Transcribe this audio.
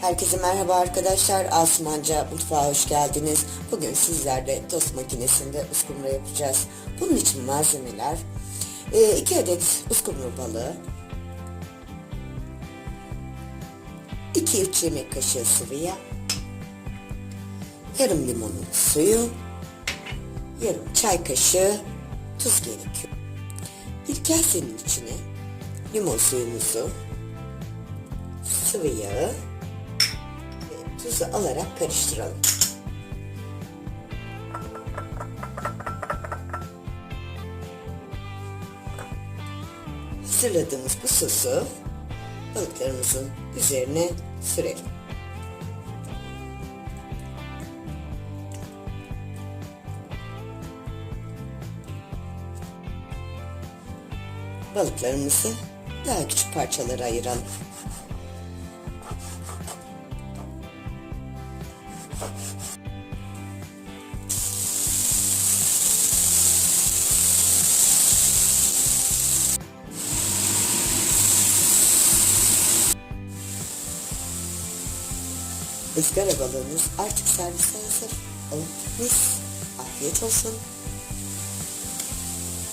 Herkese merhaba arkadaşlar. Asumanca mutfağa hoş geldiniz. Bugün sizlerle tost makinesinde uskumru yapacağız. Bunun için malzemeler 2 adet uskumru balığı, 2-3 yemek kaşığı sıvı yağ, yarım limonun suyu, yarım çay kaşığı tuz gerekiyor. Bir kasenin içine limon suyumuzu, sıvı yağı ve tuzu alarak karıştıralım. Hazırladığımız bu sosu balıklarımızın üzerine sürelim. Balıklarımızı daha küçük parçalara ayıralım. Izgara balığımız artık servise hazır. Mis, afiyet olsun.